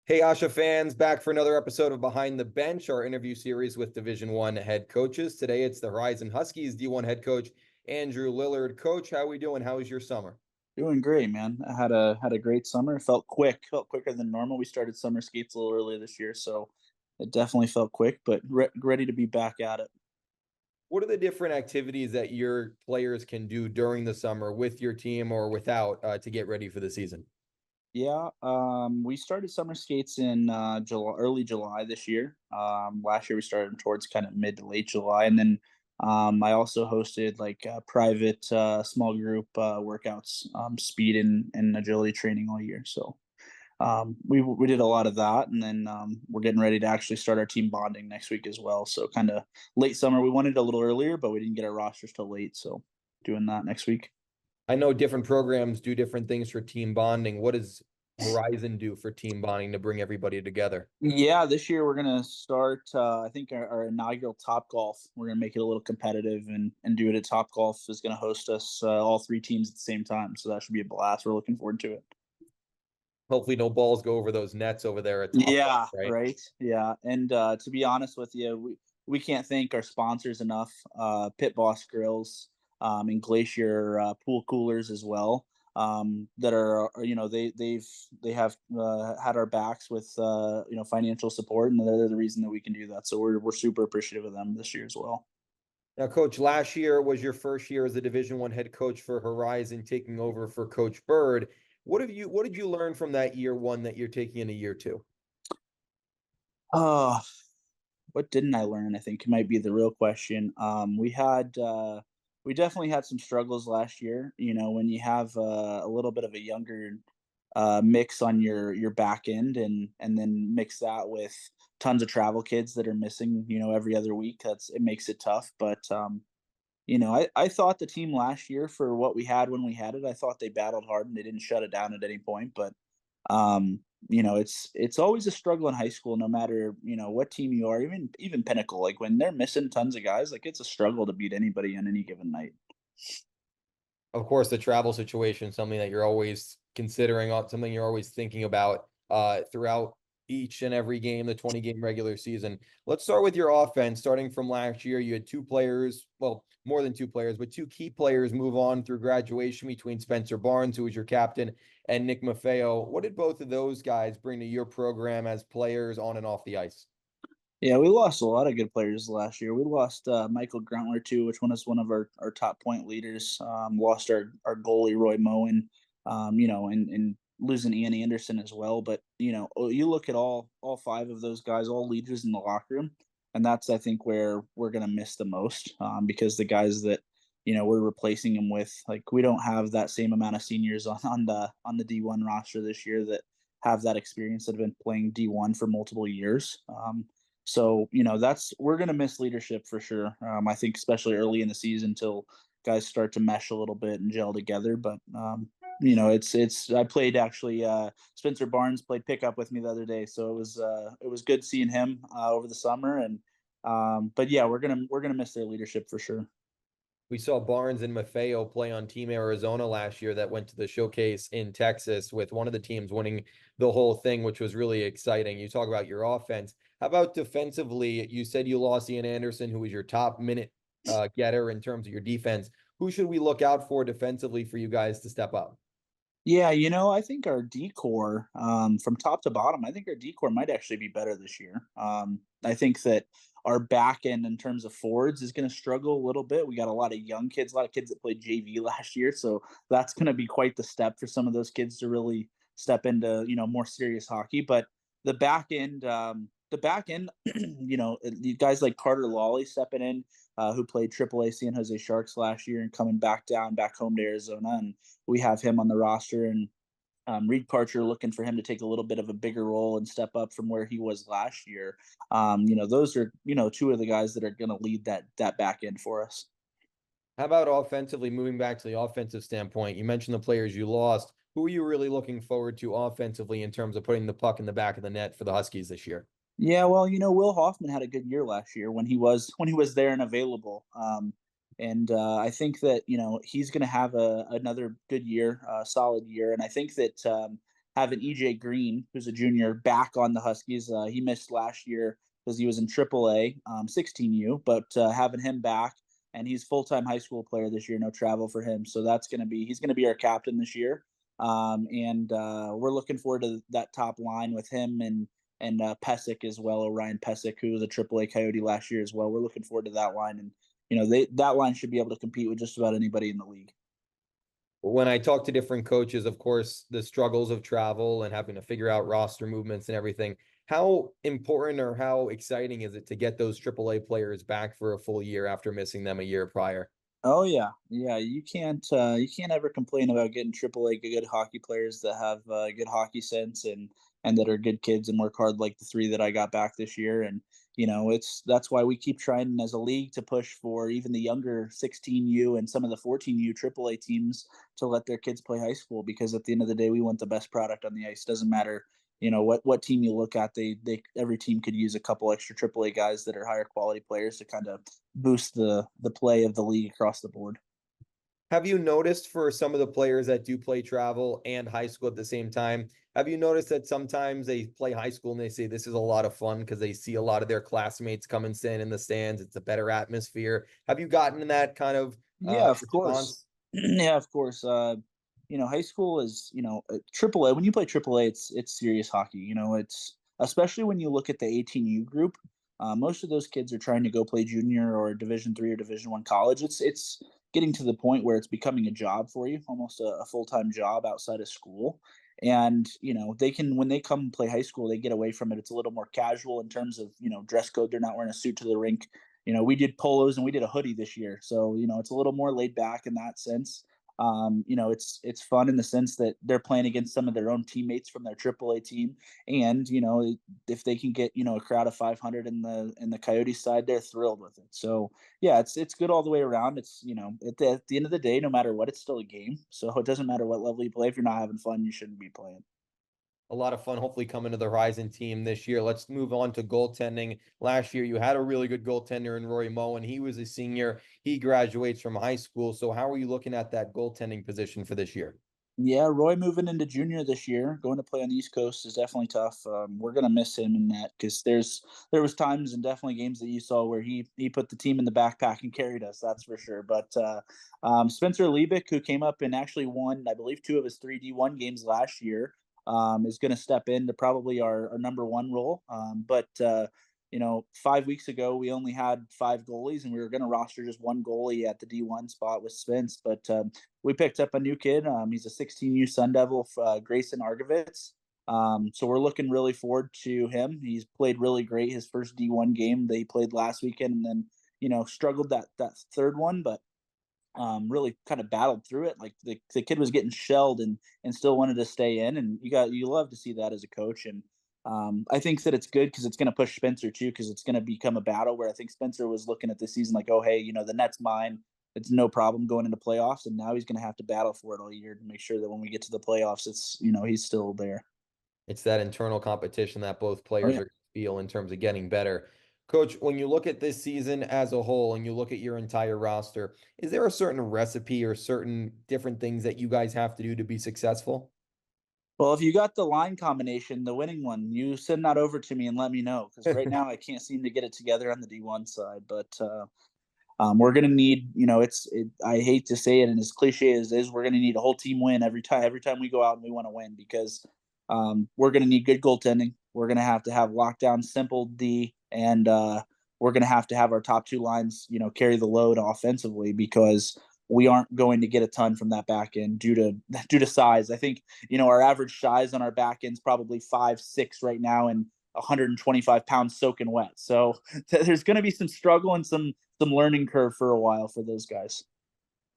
Hey, Asha fans, back for another episode of Behind the Bench, our interview series with Division One head coaches. Today, it's the Horizon Huskies D1 head coach Andrew Lillard. Coach, how are we doing? How was your summer? Doing great, man. I had a great summer. It felt quicker than normal. We started summer skates a little earlier this year, so it definitely felt quick, but ready to be back at it. What are the different activities that your players can do during the summer with your team or without to get ready for the season? Yeah, we started summer skates in early July this year. Last year we started towards kind of mid to late July, and then I also hosted like private small group workouts, speed and agility training all year. So we did a lot of that, and then we're getting ready to actually start our team bonding next week as well. So kind of late summer. We wanted it a little earlier, but we didn't get our rosters till late. So doing that next week. I know different programs do different things for team bonding. What does Horizon do for team bonding to bring everybody together? Yeah, this year we're gonna start. I think our inaugural Top Golf. We're gonna make it a little competitive and do it at Top Golf is gonna host us all three teams at the same time. So that should be a blast. We're looking forward to it. Hopefully, no balls go over those nets over there at Top, Yeah, right? right. Yeah, and to be honest with you, we can't thank our sponsors enough. Pit Boss Grills, and Glacier pool coolers as well. That are they have had our backs with financial support, and they're the reason that we can do that. So we're super appreciative of them this year as well. Now, Coach, last year was your first year as a Division One head coach for Horizon, taking over for Coach Bird. What did you learn from that year one that you're taking into year two? Uh, what didn't I learn? I think might be the real question. We definitely had some struggles last year. You know, when you have a little bit of a younger mix on your back end, and then mix that with tons of travel kids that are missing, every other week. It makes it tough. But I thought the team last year for what we had when we had it, I thought they battled hard and they didn't shut it down at any point. But it's always a struggle in high school, no matter what team you are, even Pinnacle. Like when they're missing tons of guys, like it's a struggle to beat anybody on any given night. Of course, the travel situation, something that you're always considering, something you're always thinking about throughout each and every game, the 20 game regular season. Let's start with your offense. Starting from last year, you had two players, well, more than two players, but two key players move on through graduation between Spencer Barnes, who was your captain, and Nick Maffeo. What did both of those guys bring to your program as players on and off the ice? Yeah, we lost a lot of good players last year. We lost Michael Gruntler too, which was one of our top point leaders. Lost our goalie Roy Moen, and losing Ian Anderson as well. But you look at all five of those guys, all leaders in the locker room, and that's I think where we're gonna miss the most, because the guys that we're replacing them with, like we don't have that same amount of seniors on the D1 roster this year that have that experience that have been playing D1 for multiple years. So that's we're going to miss leadership for sure. I think especially early in the season till guys start to mesh a little bit and gel together. But it's I played actually. Spencer Barnes played pickup with me the other day, so it was good seeing him over the summer. And but yeah, we're gonna miss their leadership for sure. We saw Barnes and Maffeo play on Team Arizona last year that went to the showcase in Texas with one of the teams winning the whole thing, which was really exciting. You talk about your offense. How about defensively? You said you lost Ian Anderson, who was your top minute getter in terms of your defense. Who should we look out for defensively for you guys to step up? Yeah, I think our decor, from top to bottom, I think our decor might actually be better this year. I think that our back end in terms of forwards is going to struggle a little bit. We got a lot of young kids, a lot of kids that played JV last year, so that's going to be quite the step for some of those kids to really step into more serious hockey. But the back end, you guys like Carter Lawley stepping in, who played AAA San Jose Sharks last year and coming back home to Arizona, and we have him on the roster. And Reed Parcher looking for him to take a little bit of a bigger role and step up from where he was last year. Those are two of the guys that are going to lead that back end for us. How about offensively, moving back to the offensive standpoint? You mentioned the players you lost. Who are you really looking forward to offensively in terms of putting the puck in the back of the net for the Huskies this year? Yeah, well, Will Hoffman had a good year last year when he was there and available. And I think that he's going to have another good year, solid year. And I think that having EJ Green, who's a junior, back on the Huskies. He missed last year because he was in AAA, 16U, but having him back, and he's full-time high school player this year, no travel for him. So he's gonna be our captain this year. And we're looking forward to that top line with him and Pesic as well, Orion Pesic, who was a AAA Coyote last year as well. We're looking forward to that line, and that line should be able to compete with just about anybody in the league. When I talk to different coaches, of course, the struggles of travel and having to figure out roster movements and everything. How important or how exciting is it to get those AAA players back for a full year after missing them a year prior? Oh yeah, yeah. You can't ever complain about getting AAA good hockey players that have good hockey sense and that are good kids and work hard like the three that I got back this year. And that's why we keep trying as a league to push for even the younger 16U and some of the 14U AAA teams to let their kids play high school, because at the end of the day, we want the best product on the ice. Doesn't matter what team you look at, they every team could use a couple extra AAA guys that are higher quality players to kind of boost the play of the league across the board. Have you noticed for some of the players that do play travel and high school at the same time, have you noticed that sometimes they play high school and they say this is a lot of fun because they see a lot of their classmates come and stand in the stands. It's a better atmosphere. Have you gotten that kind of Yeah, of course. response? Yeah, of course. High school is, AAA. When you play AAA, it's serious hockey. It's especially when you look at the 18U group. Most of those kids are trying to go play junior or Division 3 or Division 1 college. It's getting to the point where it's becoming a job for you, almost a full time job outside of school. And they can, when they come play high school, they get away from it. It's a little more casual in terms of dress code. They're not wearing a suit to the rink. We did polos and we did a hoodie this year, so it's a little more laid back in that sense. It's fun in the sense that they're playing against some of their own teammates from their AAA team, and if they can get a crowd of 500 in the Coyote side, they're thrilled with it. So yeah, it's good all the way around. It's at the end of the day, no matter what, it's still a game. So it doesn't matter what level you play. If you're not having fun, you shouldn't be playing. A lot of fun, hopefully coming to the Horizon team this year. Let's move on to goaltending. Last year, you had a really good goaltender in Roy Moen. He was a senior. He graduates from high school. So how are you looking at that goaltending position for this year? Yeah, Roy moving into junior this year, going to play on the East Coast is definitely tough. We're gonna miss him in that, because there was times and definitely games that you saw where he put the team in the backpack and carried us. That's for sure. But Spencer Lebick, who came up and actually won, I believe, two of his three D1 games last year, is going to step into probably our number one role. But 5 weeks ago we only had five goalies, and we were going to roster just one goalie at the D1 spot with Spence. But we picked up a new kid. He's a 16U Sun Devil, Grayson Argovitz. So we're looking really forward to him. He's played really great his first D1 game they played last weekend, and then struggled that third one, but really kind of battled through it. Like the kid was getting shelled and still wanted to stay in, and you love to see that as a coach. And I think that it's good because it's going to push Spencer too, because it's going to become a battle where I think Spencer was looking at this season like, oh hey, the net's mine. It's no problem going into playoffs, and now he's going to have to battle for it all year to make sure that when we get to the playoffs, it's he's still there. It's that internal competition that both Oh players yeah. are feel in terms of getting better. Coach, when you look at this season as a whole and you look at your entire roster, is there a certain recipe or certain different things that you guys have to do to be successful? Well, if you got the line combination, the winning one, you send that over to me and let me know, because right now I can't seem to get it together on the D1 side. But we're going to need, I hate to say it, and as cliche as it is, we're going to need a whole team win every time. Every time we go out and we want to win, because we're going to need good goaltending. We're going to have lockdown, simple D, and we're going to have our top two lines, carry the load offensively, because we aren't going to get a ton from that back end due to size. I think our average size on our back end is probably 5'6" right now, and 125 pounds soaking wet. So there's going to be some struggle and some learning curve for a while for those guys.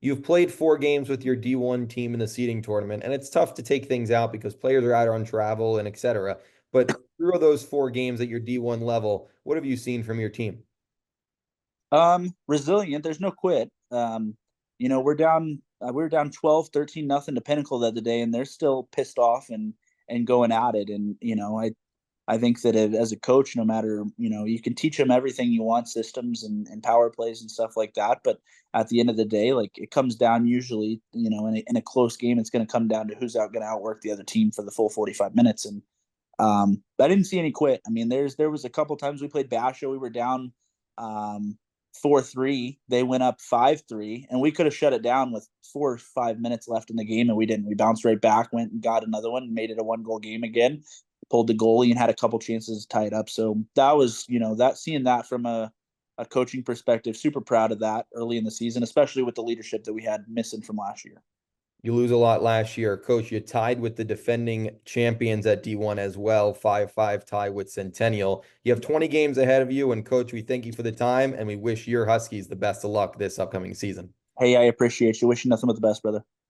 You've played 4 games with your D1 team in the seeding tournament, and it's tough to take things out because players are out on travel and etc. But through those 4 games at your D1 level, what have you seen from your team? Resilient. There's no quit. We're down. We were down 12-13 nothing to Pinnacle the other day, and they're still pissed off and going at it. And I think that as a coach, no matter, you can teach them everything you want, systems and power plays and stuff like that. But at the end of the day, like it comes down usually, in a close game, it's going to come down to who's going to outwork the other team for the full 45 minutes. And I didn't see any quit. I mean, there was a couple times we played Basho. We were down 4-3. They went up 5-3, and we could have shut it down with 4 or 5 minutes left in the game, and we didn't. We bounced right back, went and got another one, and made it a 1-goal game again. Pulled the goalie and had a couple chances to tie it up. So that was, that seeing that from a coaching perspective, super proud of that early in the season, especially with the leadership that we had missing from last year. You lose a lot last year. Coach, you tied with the defending champions at D1 as well, 5-5 tie with Centennial. You have 20 games ahead of you, and Coach, we thank you for the time, and we wish your Huskies the best of luck this upcoming season. Hey, I appreciate you. Wish you nothing but the best, brother.